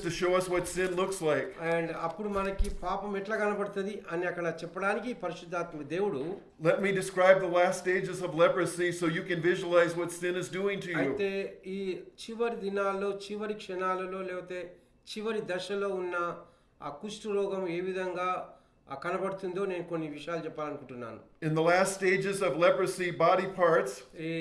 to show us what sin looks like. And అప్పుడు మనకి పాపం ఎట్లా కనబడుతుంది అని అక్కడ చెప్పడానికి పరిశుద్ధాత్మ దేవుడు Let me describe the last stages of leprosy so you can visualize what sin is doing to you. అయితే ఈ చివరి దినాల్లో చివరి క్షణాలలో లేకపోతే చివరి దశలో ఉన్న ఆ కుష్ఠ రోగం ఏ విధంగా కనబడుతుందో నేను కొన్ని విషయాలు చెప్పాలనుకుంటున్నాను. In the last stages of leprosy, body parts ఈ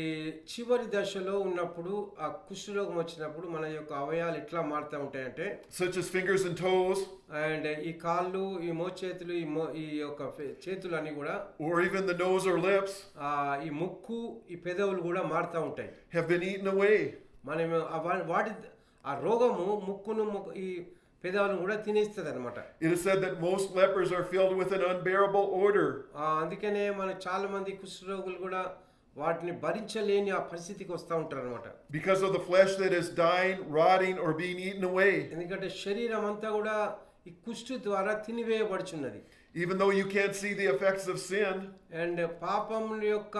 చివరి దశలో ఉన్నప్పుడు ఆ కుష్ఠ రోగం వచ్చినప్పుడు మన యొక్క అవయవాలు ఎట్లా మారుతూ ఉంటాయంటే such as fingers and toes, and ఈ కాళ్ళు ఈ మోచేతులు ఈ యొక్క చేతులు అన్ని కూడా or even the nose or lips, ఈ ముక్కు ఈ పెదవులు కూడా మారుతూ ఉంటాయి. have been eaten away. మనం వాటి ఆ రోగము ముక్కును ఈ పెదవులను కూడా తినేస్తుంది అనమాట. It is said that most lepers are filled with an unbearable odor. అందుకనే మన చాలా మంది కుష్ఠరోగులు కూడా వాటిని భరించలేని ఆ పరిస్థితికి వస్తూ ఉంటారు అనమాట. Because of the flesh that is dying, rotting, or being eaten away. ఎందుకంటే శరీరం అంతా కూడా ఈ కుష్ఠు ద్వారా తినివేయబడుచున్నది. Even though you can't see the effects of sin, and పాపం యొక్క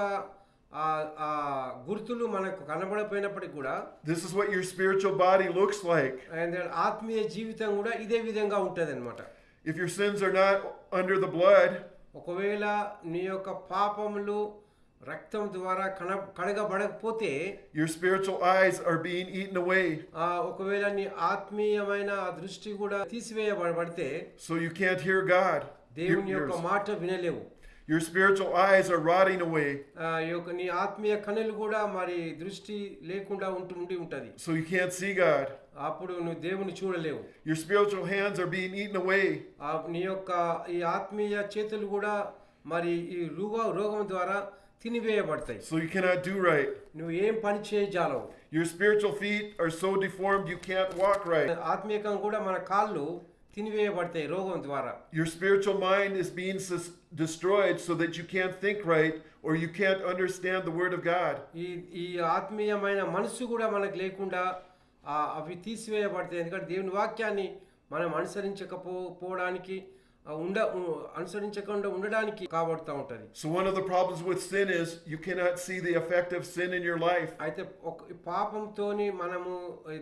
గుర్తులు మనకు కనబడపోయినప్పటికీ కూడా this is what your spiritual body looks like. And ఆత్మీయ జీవితం కూడా ఇదే విధంగా ఉంటుంది అనమాట. If your sins are not under the blood, ఒకవేళ నీ యొక్క పాపములు రక్తం ద్వారా కడగబడకపోతే your spiritual eyes are being eaten away. ఒకవేళ నీ ఆత్మీయమైన దృష్టి కూడా తీసివేయబడితే So you can't hear God. దేవుని యొక్క మాట వినలేవు. Your spiritual eyes are rotting away. నీ ఆత్మీయ కన్నులు కూడా మరి దృష్టి లేకుండా ఉంటది. So you can't see God. అప్పుడు నువ్వు దేవుని చూడలేవు. Your spiritual hands are being eaten away. నీ యొక్క ఈ ఆత్మీయ చేతులు కూడా మరి ఈ రోగం ద్వారా తినివేయబడతాయి. So you cannot do right. నువ్వు ఏం పని చేయజాలవు. Your spiritual feet are so deformed you can't walk right. ఆత్మీయంగా కూడా మన కాళ్ళు తినివేయబడతాయి రోగం ద్వారా. Your spiritual mind is being destroyed so that you can't think right or you can't understand the word of God. ఈ ఆత్మీయమైన మనసు కూడా మనకు లేకుండా అవి తీసివేయబడతాయి. ఎందుకంటే దేవుని వాక్యాన్ని మనం అనుసరించకపోవడానికి అనుసరించకుండా ఉండడానికి కాబడుతూ ఉంటది. So one of the problems with sin is you cannot see the effect of sin in your life. అయితే పాపంతోని మనము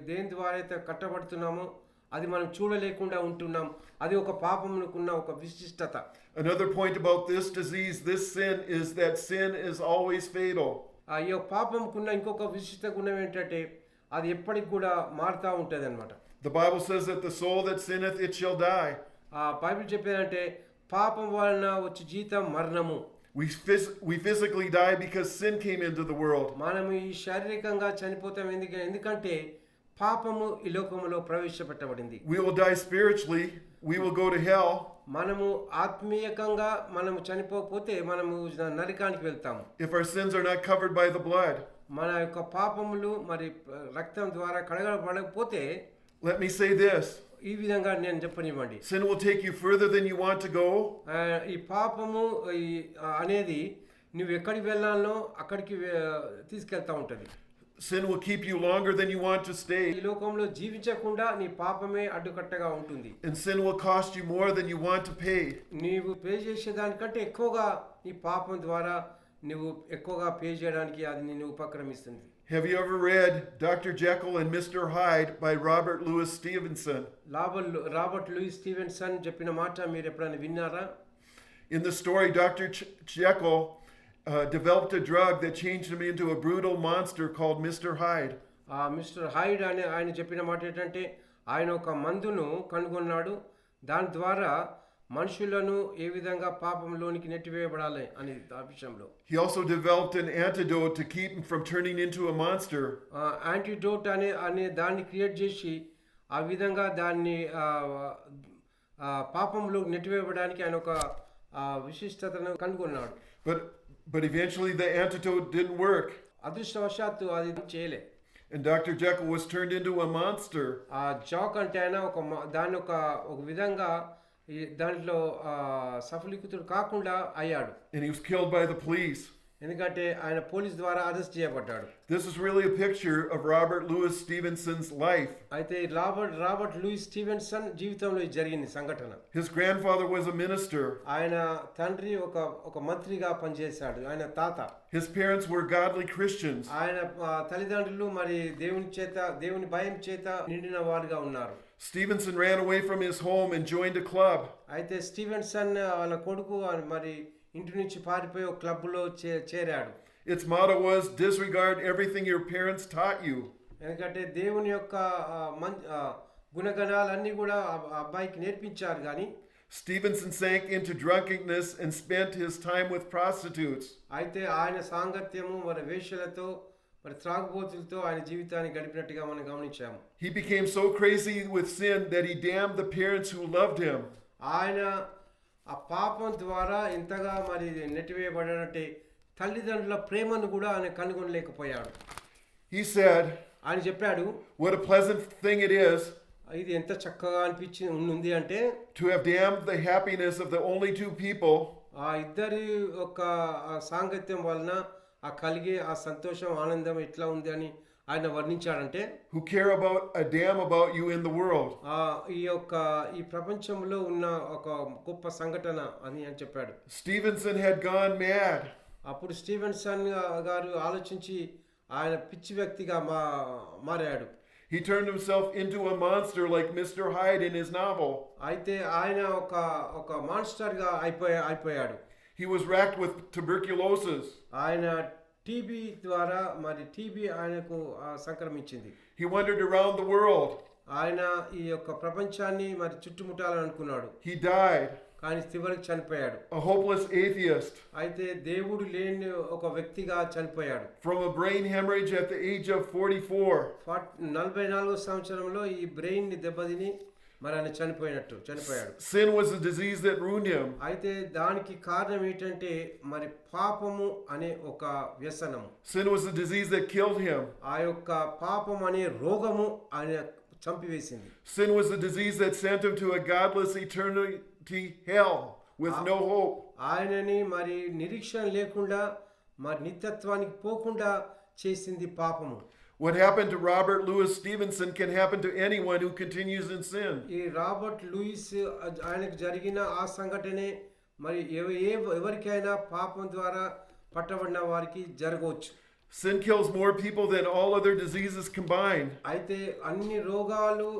దేని ద్వారా అయితే కట్టబడుతున్నామో అది మనం చూడలేకుండా ఉంటున్నాం. అది ఒక పాపమునకున్న ఒక విశిష్టత. Another point about this disease, this sin, is that sin is always fatal. ఈ పాపంకున్న ఇంకొక విశిష్ట గుణం ఏంటంటే అది ఎప్పటికి కూడా మారుతూ ఉంటుంది అనమాట. The Bible says that the soul that sinneth, it shall die. Bible చెప్పేదంటే పాపం వలన వచ్చే జీతం మరణము. We physically die because sin came into the world. మనము ఈ శారీరకంగా చనిపోతాం. ఎందుకంటే పాపము ఈ లోకములో ప్రవేశపెట్టబడింది. We will die spiritually. We will go to hell. మనము ఆత్మీయంగా మనము చనిపోకపోతే మనము నరకానికి వెళ్తాము. If our sins are not covered by the blood. మన యొక్క పాపములు మరి రక్తం ద్వారా కడగబడకపోతే, let me say this. ఈ విధంగా నేను చెప్పనివ్వండి. Sin will take you further than you want to go. ఈ పాపము అనేది నువ్వు ఎక్కడికి వెళ్ళాలో అక్కడికి తీసుకెళ్తా ఉంటది. Sin will keep you longer than you want to stay. ఈ లోకంలో జీవించకుండా నీ పాపమే అడ్డుకట్టగా ఉంటుంది. And sin will cost you more than you want to pay. నీవు పే చేసేదానికంటే ఎక్కువగా ఈ పాపం ద్వారా నువ్వు ఎక్కువగా పే చేయడానికి అది నిన్ను ఉపక్రమిస్తుంది. Have you ever read Dr. Jekyll and Mr. Hyde by Robert Louis Stevenson? Robert Louis Stevenson చెప్పిన మాట మీరు ఎప్పుడైనా విన్నారా? In the story, Dr. Jekyll developed a drug that changed him into a brutal monster called Mr. Hyde. Mister hide అనే ఆయన చెప్పిన మాట ఏంటంటే ఆయన ఒక మందును కనుగొన్నాడు. దాని ద్వారా మనుషులను ఏ విధంగా పాపంలోనికి నెట్టివేయబడాలి అనే ఆ విషయంలో. He also developed an antidote to keep him from turning into a monster. Antidote అనే దాన్ని క్రియేట్ చేసి ఆ విధంగా దాన్ని పాపంలో నెట్టివేయబడానికి ఆయన ఒక విశిష్టతను కనుగొన్నాడు. But eventually the antidote didn't work. అదృష్టవశాత్తు అది చేయలే. And Dr. Jekyll was turned into a monster. Jack అంటే ఆయన దాన్ని ఒక విధంగా దాంట్లో సఫలీకృతుడు కాకుండా అయ్యాడు. And he was killed by the police. ఎందుకంటే ఆయన పోలీస్ ద్వారా అరెస్ట్ చేయబడ్డాడు. This is really a picture of Robert Louis Stevenson's life. అయితే రాబర్ట్ లూయిస్ స్టీవెన్సన్ జీవితంలో జరిగింది సంఘటన. His grandfather was a minister. ఆయన తండ్రి ఒక మంత్రిగా పనిచేశాడు. ఆయన తాత. His parents were godly Christians. ఆయన తల్లిదండ్రులు మరి దేవుని భయం చేత నిండిన వారుగా ఉన్నారు. Stevenson ran away from his home and joined a club. అయితే స్టీవెన్సన్ వాళ్ళ కొడుకు మరి ఇంటి నుంచి పారిపోయి ఒక క్లబ్లో చేరాడు. Its motto was, disregard everything your parents taught you. ఎందుకంటే దేవుని యొక్క గుణగణాలన్నీ కూడా అబ్బాయికి నేర్పించారు. కానీ Stevenson sank into drunkenness and spent his time with prostitutes. అయితే ఆయన సాంగత్యము మరి వేశ్యలతో మరి త్రాగుబోతులతో ఆయన జీవితాన్ని గడిపినట్టుగా మనం గమనించాము. He became so crazy with sin that he damned the parents who loved him. ఆయన ఆ పాపం ద్వారా ఎంతగా మరి నెట్టివేయబడాడంటే తల్లిదండ్రుల ప్రేమను కూడా ఆయన కనుగొనలేకపోయాడు. He said, ఆయన చెప్పాడు, what a pleasant thing it is ఇది ఎంత చక్కగా ఉంది అంటే to have damned the happiness of the only two people ఆ ఇద్దరి యొక్క సాంగత్యం వలన ఆ కలిగే ఆ సంతోషం ఆనందం ఎట్లా ఉంది అని ఆయన వర్ణించాడంటే who care about a damn about you in the world. ఈ ప్రపంచంలో ఉన్న ఒక గొప్ప సంఘటన అని చెప్పాడు. Stevenson had gone mad. అప్పుడు స్టీవెన్సన్ గారు ఆలోచించి ఆయన పిచ్చి వ్యక్తిగా మారాడు. He turned himself into a monster like Mr. Hyde in his novel. అయితే ఆయన ఒక మాన్స్టర్ గా అయిపోయాడు. He was racked with tuberculosis. ఆయన టీబీ ద్వారా మరి టీబీ ఆయనకు సంక్రమించింది. He wandered around the world. ఆయన ఈ యొక్క ప్రపంచాన్ని మరి చుట్టుముట్టాలని అనుకున్నాడు. He died. కానీ చివరికి చనిపోయాడు. A hopeless atheist. అయితే దేవుడు లేని ఒక వ్యక్తిగా చనిపోయాడు. From a brain hemorrhage at the age of 44. 44వ సంవత్సరంలో ఈ బ్రెయిన్ ని దెబ్బతిని మరి ఆయన చనిపోయాడు. Sin was the disease that ruined him. అయితే దానికి కారణం ఏంటంటే మరి పాపము అనే ఒక వ్యసనం. Sin was the disease that killed him. ఆ యొక్క పాపం అనే రోగము ఆయన చంపివేసింది. Sin was the disease that sent him to a godless eternity hell with no hope. ఆయనని మరి నిరీక్షణ లేకుండా మరి నిత్యత్వానికి పోకుండా చేసింది పాపము. What happened to Robert Louis Stevenson can happen to anyone who continues in sin. ఈ రాబర్ట్ లూయిస్ ఆయనకు జరిగిన ఆ సంఘటనే మరి ఎవరికైనా పాపం ద్వారా పట్టబడిన వారికి జరగవచ్చు. Sin kills more people than all other diseases combined. అయితే అన్ని రోగాలు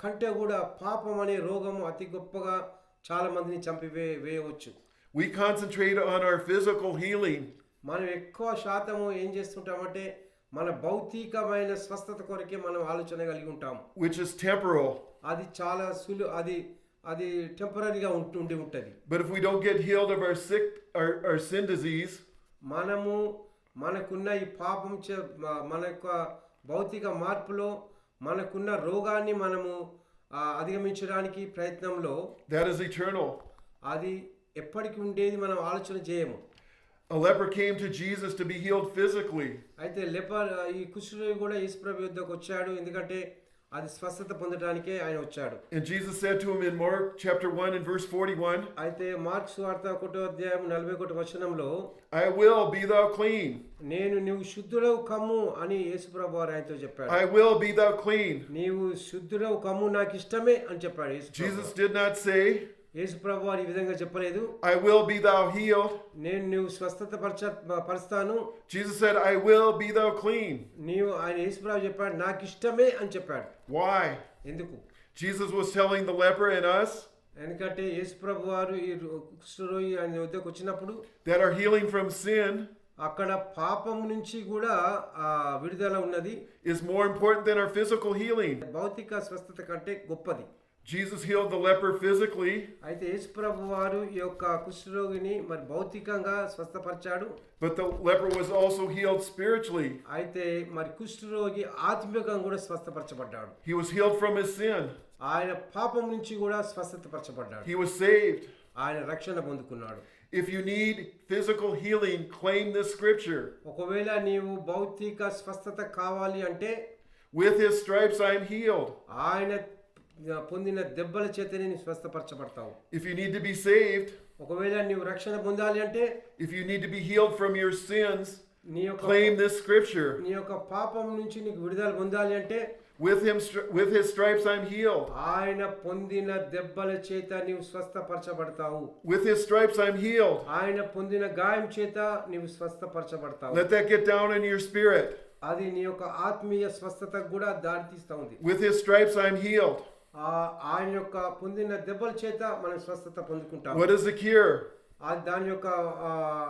కంటే కూడా పాపం అనే రోగము అతి గొప్పగా చాలా మందిని చంపివేయవచ్చు. We concentrate on our physical healing. మనం ఎక్కువ శాతము ఏం చేస్తుంటామంటే మన భౌతికమైన స్వస్థత కొరకే మనం ఆలోచన కలిగి ఉంటాం. Which is temporal. అది చాలా అది టెంపరీగా ఉంటది. But if we don't get healed of our sin disease, మనకున్న ఈ పాపం మన యొక్క భౌతిక మార్పులో మనకున్న రోగాన్ని మనము అధిగమించడానికి ప్రయత్నంలో that is eternal. అది ఎప్పటికి ఉండేది మనం ఆలోచన చేయము. A leper came to Jesus to be healed physically. అయితే ఈ కుష్ఠరోగి కూడా యేసుప్రభు యొద్దకు వచ్చాడు, ఎందుకంటే అది స్వస్థత పొందడానికే ఆయన వచ్చాడు. And Jesus said to him in Mark chapter 1 and verse 41, అయితే మార్కు సువార్త 1వ అధ్యాయం 41వ వచనంలో I will be thou clean. నువ్వు శుద్ధుడవు కమ్ము అని యేసుప్రభు ఆయనతో చెప్పాడు. I will be thou clean. నీవు శుద్ధుడవు కమ్ము నాకు ఇష్టమే అని చెప్పాడు యేసుప్రభు. Jesus did not say, యేసుప్రభు ఈ విధంగా చెప్పలేదు, I will be thou healed. నువ్వు స్వస్థత పరుస్తాను. Jesus said, I will be thou clean. ఆయన యేసుప్రభు చెప్పాడు నాకు ఇష్టమే అని చెప్పాడు. Why? ఎందుకు? Jesus was telling the leper and us ఎందుకంటే యేసుప్రభు వారు ఈ కుష్ఠరోగి ఆయన వద్దకు వచ్చినప్పుడు that our healing from sin అక్కడ పాపం నుంచి కూడా విడుదల ఉన్నది is more important than our physical healing. భౌతిక స్వస్థత కంటే గొప్పది. Jesus healed the leper physically. అయితే యేసుప్రభు వారు ఈ యొక్క కుష్ఠరోగిని మరి భౌతికంగా స్వస్థపరిచాడు. But the leper was also healed spiritually. అయితే మరి కుష్ఠరోగి ఆత్మికంగా కూడా స్వస్థపరచబడ్డాడు. He was healed from his sin. ఆయన పాపం నుంచి కూడా స్వస్థపరచబడ్డాడు. He was saved. ఆయన రక్షణ పొందుకున్నాడు. If you need physical healing, claim this scripture. ఒకవేళ నీవు భౌతిక స్వస్థత కావాలి అంటే with his stripes I am healed. ఆయన పొందిన దెబ్బల చేతనే నీవు స్వస్థపరచబడతావు. If you need to be saved, ఒకవేళ నీవు రక్షణ పొందాలి అంటే if you need to be healed from your sins, claim this scripture. నీ యొక్క పాపం నుంచి నీకు విడుదల పొందాలి అంటే with his stripes I am healed. ఆయన పొందిన దెబ్బల చేత నీవు స్వస్థపరచబడతావు. With his stripes I am healed. ఆయన పొందిన గాయం చేత నీవు స్వస్థపరచబడతావు. Let that get down in your spirit. అది నీ యొక్క ఆత్మీయ స్వస్థతకు కూడా దారి తీస్తా ఉంది. With his stripes I am healed. ఆయన యొక్క పొందిన దెబ్బల చేత మనం స్వస్థత పొందుకుంటాం. What is the cure? దాని యొక్క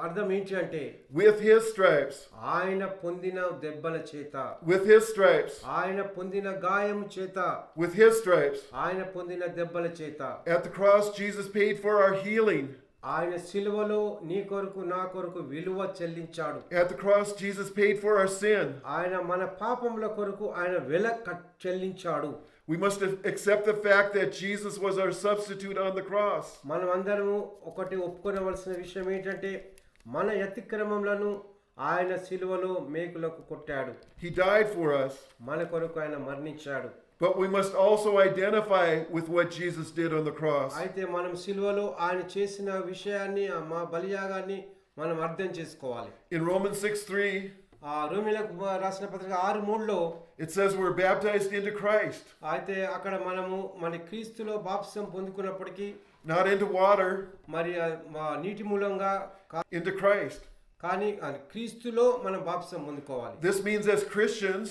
అర్థం ఏంటి అంటే With his stripes. ఆయన పొందిన దెబ్బల చేత, With his stripes. ఆయన పొందిన గాయం చేత, With his stripes. ఆయన పొందిన దెబ్బల చేత. At the cross, Jesus paid for our healing. ఆయన సిలువలో నీ కొరకు నా కొరకు విలువ చెల్లించాడు. At the cross, Jesus paid for our sin. ఆయన మన పాపముల కొరకు ఆయన వెల చెల్లించాడు. We must accept the fact that Jesus was our substitute on the cross. మనం అందరము ఒకటి ఒప్పుకోవలసిన విషయం ఏంటంటే మన అతిక్రమములను ఆయన సిలువలో మేకులకు కొట్టాడు. He died for us. మన కొరకు ఆయన మరణించాడు. But we must also identify with what Jesus did on the cross. అయితే మనం సిలువలో ఆయన చేసిన విషయాన్ని, మా బలియాగాన్ని మనం అర్థం చేసుకోవాలి. In Romans 6:3, రోమీయులకు రాసిన పత్రిక 6:3లో it says we're baptized into Christ. అయితే అక్కడ మనము మన క్రీస్తులో బాప్తిసం పొందుకున్నప్పటికీ Not into water, మరి నీటి మూలంగా into Christ. కానీ క్రీస్తులో మనం బాప్తిసం పొందుకోవాలి. This means as Christians,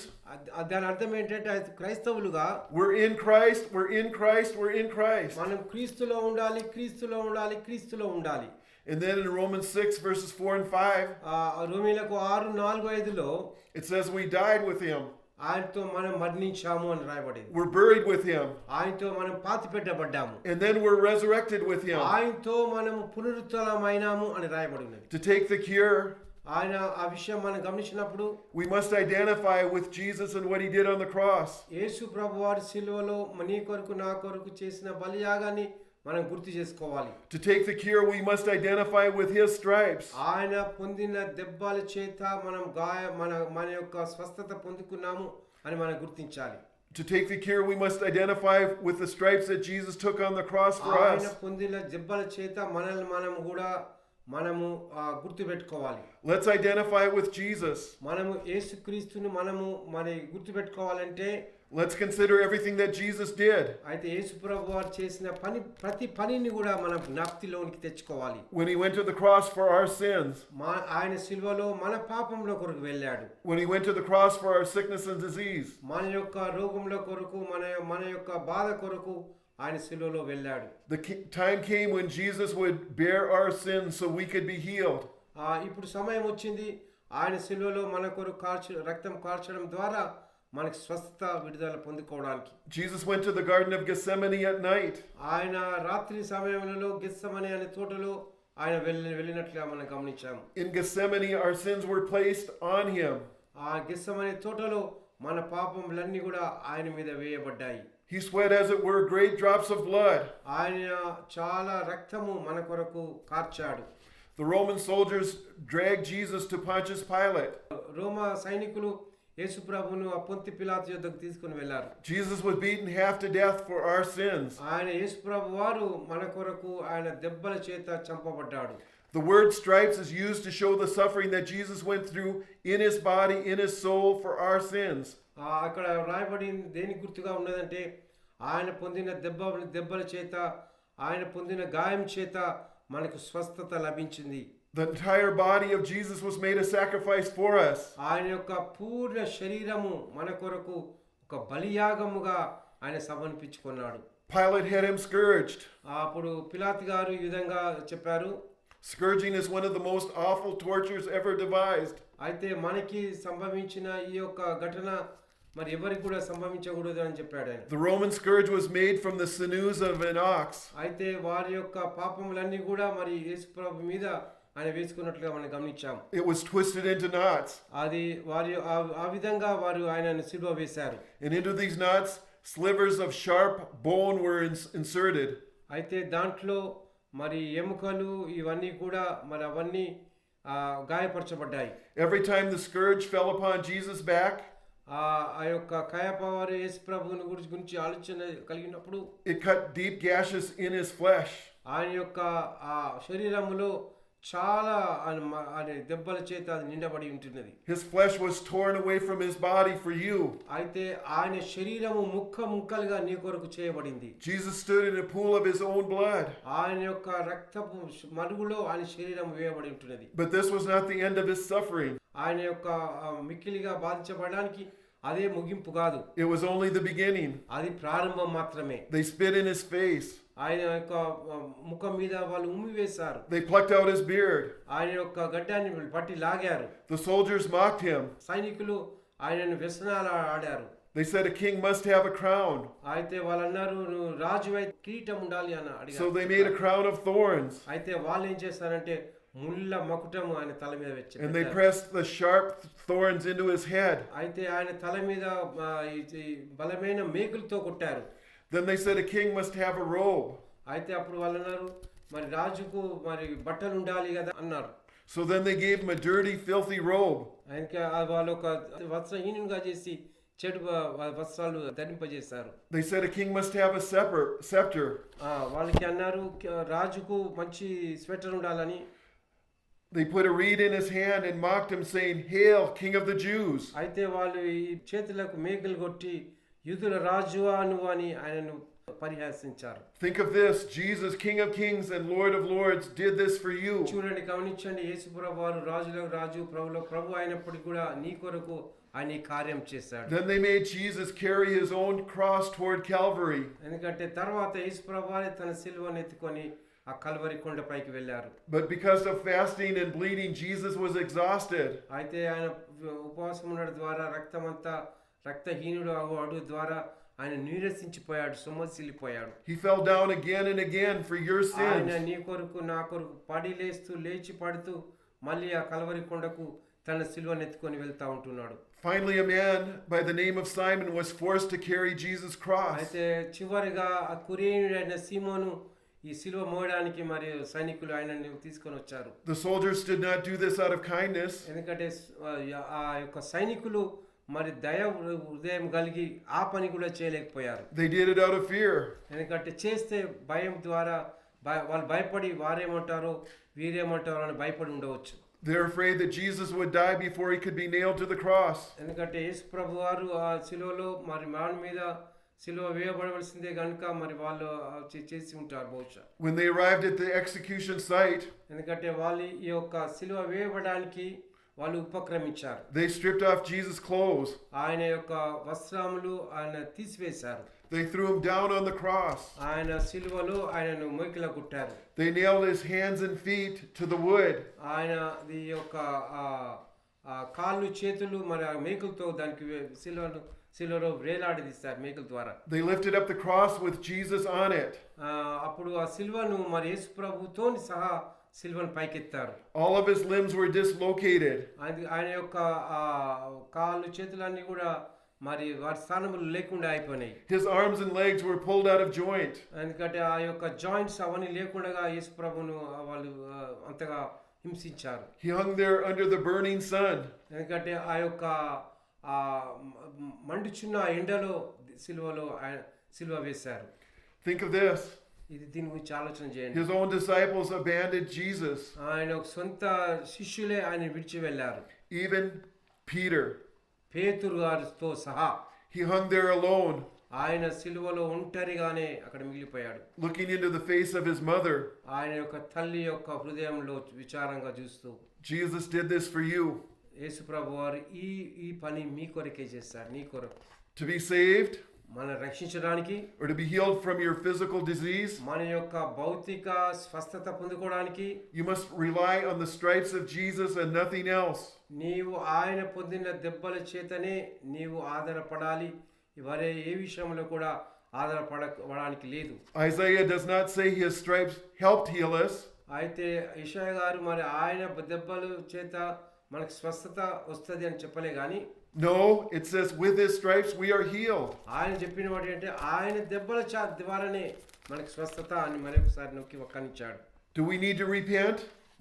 దాని అర్థం ఏంటంటే క్రైస్తవులుగా we're in Christ, we're in Christ, we're in Christ. మనం క్రీస్తులో ఉండాలి, క్రీస్తులో ఉండాలి, క్రీస్తులో ఉండాలి. And then in Romans 6 verses 4 and 5, రోమీయులకు 6:4-5లో it says we died with him. ఆయనతో మనం మరణించాము అని రాయబడింది. We're buried with him. ఆయనతో మనం పాతి పెట్టబడ్డాము. And then we're resurrected with him. ఆయనతో మనము పునరుత్థానమైనాము అని రాయబడినది. To take the cure, ఆయన ఆ విషయం మనం గమనించినప్పుడు we must identify with Jesus and what he did on the cross. యేసు ప్రభువారి సిలువలో నీ కొరకు నా కొరకు చేసిన బలియాగాన్ని మనం గుర్తు చేసుకోవాలి. To take the cure, we must identify with his stripes. ఆయన పొందిన దెబ్బల చేత మనం మన యొక్క స్వస్థత పొందుకున్నాము అని మనం గుర్తించాలి. To take the cure, we must identify with the stripes that Jesus took on the cross for ఆయన us. పొందిన దెబ్బల చేత మనల్ని మనము గుర్తు పెట్టుకోవాలి. Let's identify with Jesus. మనము యేసుక్రీస్తుని గుర్తు పెట్టుకోవాలంటే Let's consider everything that Jesus did. అయితే యేసు ప్రభువారు చేసిన ప్రతి పనిని కూడా మనం జ్ఞాప్తిలోనికి తెచ్చుకోవాలి. When he went to the cross for our sins. ఆయన సిలువలో మన పాపంలో కొరకు వెళ్ళాడు. When he went to the cross for our sickness and disease. మన యొక్క రోగంలో కొరకు, మన యొక్క బాధ కొరకు ఆయన సిలువలో వెళ్ళాడు. The time came when Jesus would bear our sins so we could be healed. ఇప్పుడు సమయం వచ్చింది ఆయన సిలువలో మన కొరకు రక్తం కార్చడం ద్వారా మనకు స్వస్థత విడుదల పొందుకోవడానికి. Jesus went to the Garden of Gethsemane at night. ఆయన రాత్రి సమయంలో గెత్సెమనే అనే తోటలో ఆయన వెళ్ళినట్లుగా మనం గమనించాము. In Gethsemane, our sins were placed on him. ఆ గెత్సెమనే తోటలో మన పాపములన్నీ కూడా ఆయన మీద వేయబడ్డాయి. He sweat, as it were, great drops of blood. ఆయన చాలా రక్తము మన కొరకు కార్చాడు. The Roman soldiers dragged Jesus to Pontius Pilate. రోమా సైనికులు యేసు ప్రభువును పొంతి పిలాతు యొద్దకు తీసుకొని వెళ్ళారు. Jesus was beaten half to death for our sins. ఆయన యేసు ప్రభువారు మన కొరకు ఆయన దెబ్బల చేత చంపబడ్డాడు. The word stripes is used to show the suffering that Jesus went through in his body, in his soul for our sins. అక్కడ రాయబడింది దేనికి గుర్తుగా ఉన్నదంటే ఆయన పొందిన దెబ్బల చేత, ఆయన పొందిన గాయం చేత మనకు స్వస్థత లభించింది. The entire body of Jesus was made a sacrifice for us. ఆయన యొక్క పూర్ణ శరీరము మన కొరకు ఒక బలియాగముగా ఆయన సమర్పించుకున్నాడు. Pilate had him scourged. అప్పుడు పిలాతు గారు ఈ విధంగా చెప్పారు, Scourging is one of the most awful tortures ever devised. అయితే మనకి సంభవించిన ఈ యొక్క ఘటన మరి ఎవరికి కూడా సంభవించకూడదు అని చెప్పాడు ఆయన. The Roman scourge was made from the sinews of an ox. అయితే వారి యొక్క పాపములన్నీ కూడా మరి యేసు ప్రభు మీద ఆయన వేసుకున్నట్లుగా మనం గమనించాము. It was twisted into knots. అది వారి ఆ విధంగా వారు ఆయనను సిలువ వేశారు. And into these knots, slivers of sharp bone were inserted. అయితే దాంట్లో మరి ఎముకలు ఇవన్నీ కూడా మరి అవన్నీ గాయపరచబడ్డాయి. Every time the scourge fell upon Jesus' back, ఆ యొక్క కయపవారు యేసు ప్రభువుని గురించి ఆలోచన కలిగినప్పుడు it cut deep gashes in his flesh. ఆయన యొక్క ఆ శరీరములో చాలా దెబ్బల చేత అది నిండబడి ఉంటున్నది. His flesh was torn away from his body for you. అయితే ఆయన శరీరము ముక్కలుగా నీ కొరకు చేయబడింది. Jesus stood in a pool of his own blood. ఆయన యొక్క రక్తపు మడుగులో ఆయన శరీరం వేయబడి ఉంటున్నది. But this was not the end of his suffering. ఆయన యొక్క మిక్కిలిగా బాధించబడడానికి అదే ముగింపు కాదు, It was only the beginning. అది ప్రారంభం మాత్రమే. They spit in his face. ఆయన యొక్క ముఖం మీద వాళ్ళు ఉమ్మి వేశారు, They plucked out his beard. ఆయన యొక్క గడ్డాన్ని పట్టి లాగారు. The soldiers mocked him. సైనికులు ఆయనను వ్యసనాలు ఆడారు. They said a king must have a crown. అయితే వాళ్ళు అన్నారు, నువ్వు రాజు అయితే కిరీటం ఉండాలి అని So they అడిగారు. made a crown of thorns. అయితే వాళ్ళు ఏం చేస్తారంటే ముళ్ళ మకుటము ఆయన తల మీద And they వచ్చి pressed the sharp thorns into his head. అయితే ఆయన తల మీద ఈ బలమైన మేకులతో కొట్టారు. Then they said a king must have a robe. అయితే అప్పుడు వాళ్ళు అన్నారు, మరి రాజుకు మరి బట్టలు ఉండాలి కదా అన్నారు. So then they gave him a dirty, filthy robe. ఆయనకి వాళ్ళు ఒక వస్త్రహీనునిగా చేసి చెడు వస్త్రాలు ధరింపజేశారు. They said a king must have a scepter. వాళ్ళకి అన్నారు, రాజుకు మంచి స్వెటర్ ఉండాలని. They put a reed in his hand and mocked him, saying, "Hail, King of the Jews!" అయితే వాళ్ళు ఈ చేతులకు మేకులు కొట్టి, యూదుల రాజువా నువ్వు అని ఆయనను పరిహాసించారు. Think of this: Jesus, King of Kings and Lord of Lords, did this for you. చూడండి, గమనించండి, యేసుప్రభు వారు రాజులకు రాజు, ప్రభులకు ప్రభు అయినప్పటికీ కూడా నీ కొరకు ఆయన ఈ కార్యం చేశాడు. Then they made Jesus carry his own cross toward Calvary. ఎందుకంటే తర్వాత యేసుప్రభు వారే తన సిలువను ఎత్తుకొని ఆ కల్వరి కొండపైకి వెళ్ళారు. But because of fasting and bleeding, Jesus was exhausted. అయితే ఆయన ఉపవాసం ఉండడం ద్వారా రక్తహీనుడు అవ్వడం ద్వారా ఆయన నీరసించిపోయాడు, సొమ్మసిల్లిపోయాడు. He fell down again and again for your ఆయన sins. నీ కొరకు నా కొరకు లేచి పడుతూ మళ్ళీ ఆ కల్వరి కొండకు తన సిలువను ఎత్తుకొని వెళ్తా ఉంటున్నాడు. Finally, a man by the name of Simon was forced to carry Jesus' cross. అయితే చివరిగా ఆ కురేనుడైన సీమోను ఈ సిలువ మోయడానికి మరి సైనికులు ఆయనని తీసుకొని వచ్చారు. The soldiers did not do this out of kindness. ఎందుకంటే ఆ యొక్క సైనికులు మరి దయ హృదయం కలిగి ఆ పని కూడా చేయలేకపోయారు. They did it out of fear. ఎందుకంటే చేస్తే భయం ద్వారా వాళ్ళు భయపడి వారేమంటారో వీరేమంటారో అని భయపడి ఉండవచ్చు. They're afraid that Jesus would die before he could be nailed to the cross. ఎందుకంటే యేసు ప్రభు వారు ఆ సిలువలో మరి మన మీద సిలువ వేయబడవలసిందే కనుక మరి వాళ్ళు చేసి ఉంటారు బహుశా. When they arrived at the execution site, ఎందుకంటే వాళ్ళు ఈ యొక్క సిలువ వేయబడడానికి వాళ్ళు ఉపక్రమించారు. they stripped off Jesus' clothes. ఆయన యొక్క వస్త్రములు ఆయన తీసివేశారు. They threw him down on the cross. ఆయన సిలువలో ఆయనను మొయికిల కుట్టారు. They nailed his hands and feet to the wood. ఆయన ఈ యొక్క కాళ్ళు చేతులు మరి ఆ మేకులతో దానికి సిలువలో వేలాడదీస్తారు మేకుల ద్వారా. They lifted up the cross with Jesus on it. అప్పుడు ఆ సిలువను మరి యేసు ప్రభుతోని సహా సిలువను పైకెత్తారు. All of his limbs were dislocated. ఆయన యొక్క కాళ్ళు చేతులన్నీ కూడా మరి వారి స్థానములు లేకుండా అయిపోయినాయి. His arms and legs were pulled out of joint. ఎందుకంటే ఆ యొక్క జాయింట్స్ అవన్నీ లేకుండా యేసు ప్రభును వాళ్ళు అంతగా హింసించారు. He hung there under the burning sun. ఎందుకంటే ఆ యొక్క మండుచున్న ఎండలో సిలువ వేశారు. Think of this. దీని గురించి ఆలోచన చేయండి. His own disciples abandoned Jesus. ఆయన సొంత శిష్యులే ఆయన విడిచి వెళ్ళారు. Even Peter. పేతురు గారితో సహా. He hung there alone. ఆయన సిలువలో ఒంటరిగానే అక్కడ మిగిలిపోయాడు. Looking into the face of his mother. ఆయన యొక్క తల్లి యొక్క హృదయంలో విచారంగా చూస్తూ. Jesus did this for you. యేసు ప్రభు వారు ఈ పని మీ కొరకే చేశారు, నీ కొరకు. To be saved. మన రక్షించడానికి. Or to be healed from your physical disease. మన యొక్క భౌతిక స్వస్థత పొందుకోవడానికి. You must rely on the stripes of Jesus and nothing else. నీవు ఆయన పొందిన దెబ్బల చేతనే నీవు ఆధారపడాలి. వరే ఏ విషయంలో కూడా ఆధారపడడానికి లేదు. Isaiah does not say his stripes helped heal us. అయితే యెషయా గారు మరి ఆయన దెబ్బల చేత మనకు స్వస్థత వస్తది అని చెప్పలే గాని. No, it says with his stripes we are healed. ఆయన చెప్పిన మాట అంటే ఆయన దెబ్బల ద్వారానే మనకు స్వస్థత అని మరొకసారి నొక్కి వక్కానిచ్చాడు. Do we need to repent?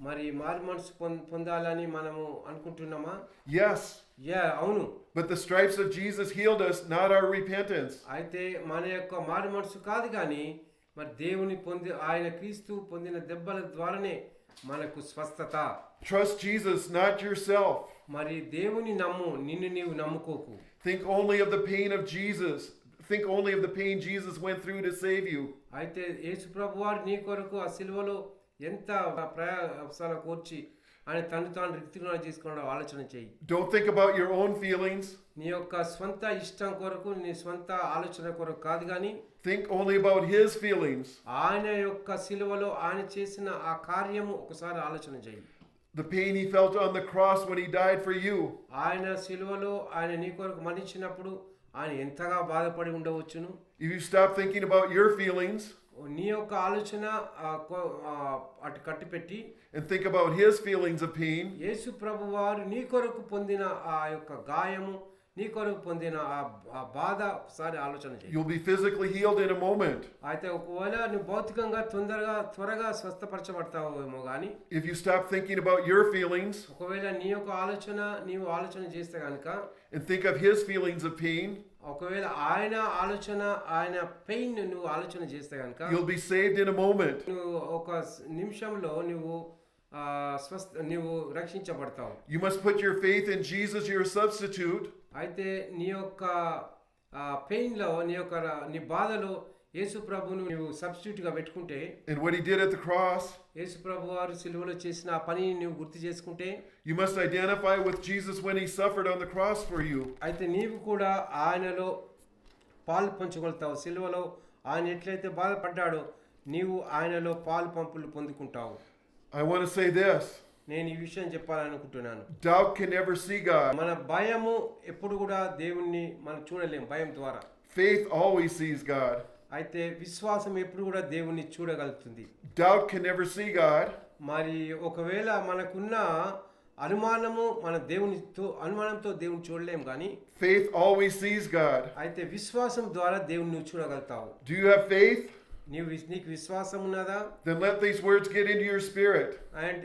మరి మారు మనసు పొందాలని మనము అనుకుంటున్నామా? Yes. అవును. But the stripes of Jesus healed us, not our repentance. అయితే మన యొక్క మారు మనసు కాదు కానీ మరి దేవుని ఆయన క్రీస్తు పొందిన దెబ్బల ద్వారానే మనకు స్వస్థత. Trust Jesus, not yourself. మరి దేవుని నమ్ము, నిన్ను నీవు నమ్ముకోకు. Think only of the pain of Jesus. Think only of the pain Jesus went through to save you. అయితే యేసు ప్రభువారు నీ కొరకు ఆ సిలువలో ఎంత ప్రయాసల కోర్చి ఆయన తను తాను రిక్తిగా చేసుకోవడం ఆలోచన చేయి. Don't think about your own feelings. నీ యొక్క స్వంత ఇష్టం కొరకు, నీ స్వంత ఆలోచన కొరకు కాదు కానీ Think only about His feelings. ఆయన యొక్క సిలువలో ఆయన చేసిన ఆ కార్యము ఒకసారి ఆలోచన చేయి. The pain He felt on the cross when He died for you. ఆయన సిలువలో ఆయన నీ కొరకు మరణించినప్పుడు ఆయన ఎంతగా బాధపడి ఉండవచ్చును. If you stop thinking about your feelings నీ యొక్క ఆలోచన అటు కట్టిపెట్టి and think about His feelings of pain, యేసు ప్రభు వారు నీ కొరకు పొందిన ఆ యొక్క గాయము, నీ కొరకు పొందిన ఆ బాధ ఒకసారి ఆలోచన చేయి. you'll be physically healed in a moment. అయితే ఒకవేళ నువ్వు భౌతికంగా త్వరగా స్వస్థపరచబడతావేమో కానీ If you stop thinking about your feelings ఒకవేళ నీ యొక్క నీవు ఆలోచన చేస్తే కనుక and think of His feelings of pain, ఒకవేళ ఆయన పెయిన్ నువ్వు ఆలోచన చేస్తే కనుక you'll be saved in a moment. నువ్వు ఒక నిమిషంలో నువ్వు రక్షించబడతావు. You must put your faith in Jesus, your substitute, అయితే నీ యొక్క పెయిన్ లో నీ బాధలో యేసు ప్రభువును నువ్వు సబ్స్టిట్యూట్ గా పెట్టుకుంటే, and what He did at the cross. యేసు ప్రభు వారు సిలువలో చేసిన ఆ పనిని నువ్వు గుర్తు చేసుకుంటే, You must identify with Jesus when He suffered on the cross for you. అయితే నీవు కూడా ఆయనలో పాలు పంచుకొల్తావు. సిలువలో ఆయన ఎట్లయితే బాధపడ్డాడో నీవు ఆయనలో పాలు పంపులు పొందుకుంటావు. I want to say this. నేను ఈ విషయం చెప్పాలనుకుంటున్నాను. Doubt can never see God. మన భయము ఎప్పుడు కూడా దేవుణ్ణి మనం చూడలేం భయం ద్వారా. Faith always sees God. అయితే విశ్వాసం ఎప్పుడు కూడా దేవుణ్ణి చూడగలుగుతుంది. Doubt can never see God. మరి ఒకవేళ మనకున్న అనుమానంతో దేవుని చూడలేం కానీ Faith always sees God. అయితే విశ్వాసం ద్వారా దేవుని నువ్వు చూడగలుగుతావు. Do you have faith? నీకు విశ్వాసం ఉన్నదా? Then let these words get into your spirit. And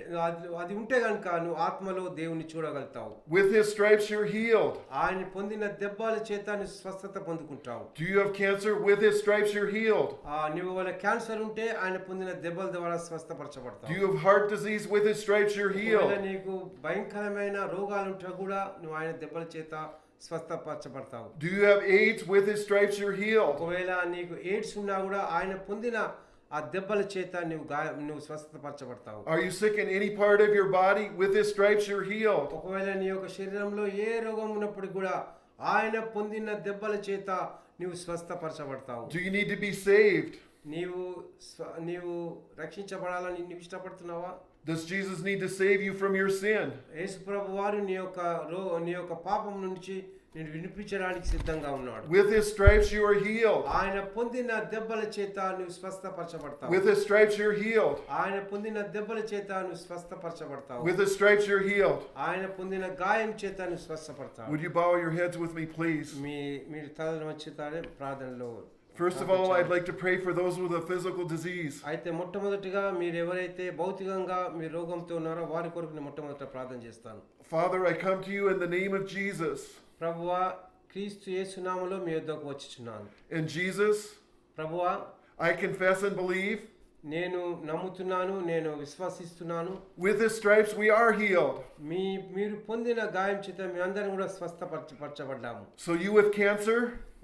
అది ఉంటే కనుక నువ్వు ఆత్మలో దేవుని చూడగలుగుతావు. With His stripes you're healed. ఆయన పొందిన దెబ్బల చేత నువ్వు స్వస్థత పొందుకుంటావు. Do you have cancer? With His stripes you're healed. నువ్వు వల్ల క్యాన్సర్ ఉంటే ఆయన పొందిన దెబ్బల ద్వారా స్వస్థపరచబడతావు. Do you have heart disease? With His stripes you're healed. నీకు భయంకరమైన రోగాలు ఉంటే కూడా నువ్వు ఆయన దెబ్బల చేత స్వస్థపరచబడతావు. Do you have AIDS? With His stripes you're healed. ఒకవేళ నీకు ఎయిడ్స్ ఉన్నా కూడా ఆయన పొందిన ఆ దెబ్బల చేత నువ్వు స్వస్థపరచబడతావు. Are you sick in any part of your body? With His stripes you're healed. ఒకవేళ నీ యొక్క శరీరంలో ఏ రోగం ఉన్నప్పుడు కూడా ఆయన పొందిన దెబ్బల చేత నువ్వు స్వస్థపరచబడతావు. Do you need to be saved? నీవు రక్షించబడాలని నువ్వు ఇష్టపడుతున్నావా? Does Jesus need to save you from your sin? యేసు ప్రభు వారు నీ యొక్క పాపం నుంచి నేను వినిపించడానికి సిద్ధంగా ఉన్నాడు. With His stripes you are healed. ఆయన పొందిన దెబ్బల చేత నువ్వు స్వస్థపరచబడతావు. With His stripes you're healed. ఆయన పొందిన దెబ్బల చేత నువ్వు స్వస్థపరచబడతావు. With His stripes you're healed. ఆయన పొందిన గాయం చేత నువ్వు స్వస్థపడతావు. Would you bow your heads with me, please? మీరు తలలు వంచుతారే ప్రార్థనలో. First of all, I'd like to pray for those with a physical disease. అయితే మొట్టమొదటిగా మీరు ఎవరైతే భౌతికంగా మీ రోగంతో ఉన్నారో వారి కొరకు నేను మొట్టమొదట ప్రార్థన చేస్తాను. Father, I come to you in the name of Jesus. ప్రభువా క్రీస్తు యేసు నామములో మీ యొద్దకు వచ్చుచున్నాను. And Jesus, ప్రభువా I confess and believe. నేను నమ్ముతున్నాను, నేను విశ్వసిస్తున్నాను. With His stripes we are healed. మీరు పొందిన గాయం చేత మీ అందరం కూడా స్వస్థపరచబడ్డాము. So you with cancer,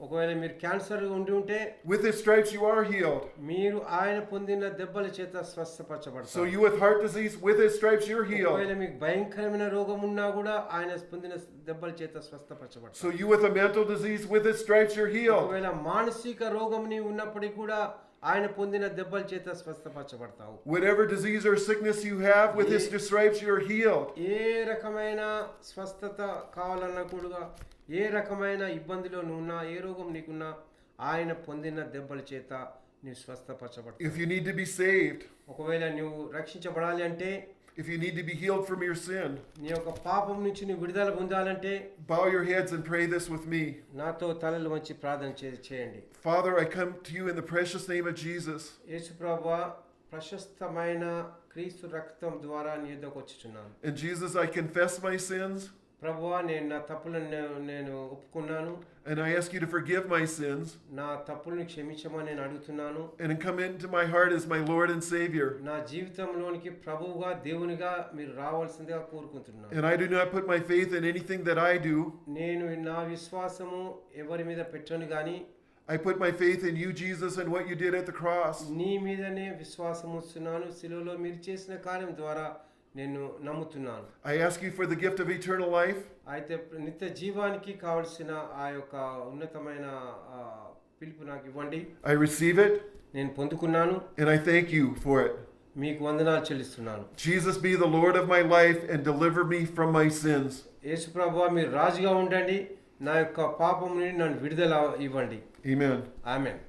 ఒకవేళ మీరు క్యాన్సర్ ఉండి ఉంటే with His stripes you are healed. మీరు ఆయన పొందిన దెబ్బల చేత స్వస్థపరచబడతారు. So you with heart disease, with His stripes you're healed. ఒకవేళ మీకు భయంకరమైన రోగం ఉన్నా కూడా ఆయన పొందిన దెబ్బల చేత స్వస్థపరచబడతారు. So you with a mental disease, with His stripes you're healed. ఒకవేళ మానసిక రోగం నీ ఉన్నప్పటికీ కూడా ఆయన పొందిన దెబ్బల చేత స్వస్థపరచబడతావు. Whatever disease or sickness you have, with His stripes you're healed. ఏ రకమైన స్వస్థత కావాలన్నా కూడా, ఏ రకమైన ఇబ్బందిలో నువ్వున్నా, ఏ రోగం నీకున్నా ఆయన పొందిన దెబ్బల చేత నీవు స్వస్థపరచబడతావు. If you need to be saved, ఒకవేళ నువ్వు రక్షించబడాలి అంటే, if you need to be healed from your sin, నీ యొక్క పాపం నుంచి నువ్వు విడుదల పొందాలంటే bow your heads and pray this with me. నాతో తలలు వంచి ప్రార్థన చేయండి. Father, I come to you in the precious name of Jesus. యేసు ప్రభువా ప్రశస్తమైన క్రీస్తు రక్తం ద్వారా నీ యొద్దకు వచ్చుచున్నాను. And Jesus, I confess my sins. ప్రభువా నేను నా తప్పులను నేను ఒప్పుకున్నాను. And I ask you to forgive my sins. నా తప్పులను క్షమించమని నేను అడుగుతున్నాను. And come into my heart as my Lord and Savior. నా జీవితంలోనికి ప్రభువుగా దేవునిగా మీరు రావాల్సిందిగా కోరుకుంటున్నాను. And I do not put my faith in anything that I do. నేను నా విశ్వాసము ఎవరి మీద పెట్టను గాని I put my faith in you, Jesus, and what you did at the cross. నీ మీదనే విశ్వాసం ఉంచుతున్నాను. సిలువలో మీరు చేసిన కార్యం ద్వారా నేను నమ్ముతున్నాను. I ask you for the gift of eternal life. అయితే నిత్య జీవానికి కావలసిన ఆ యొక్క ఉన్నతమైన పిలుపు నాకు ఇవ్వండి. I receive it నేను పొందుకున్నాను. and I thank you for it. మీకు వందనాలు చెల్లిస్తున్నాను. Jesus, be the Lord of my life and deliver me from my sins. యేసు ప్రభువా మీరు రాజుగా ఉండండి, నా యొక్క పాపం నుండి నన్ను విడుదల ఇవ్వండి. Amen. ఆమేన్.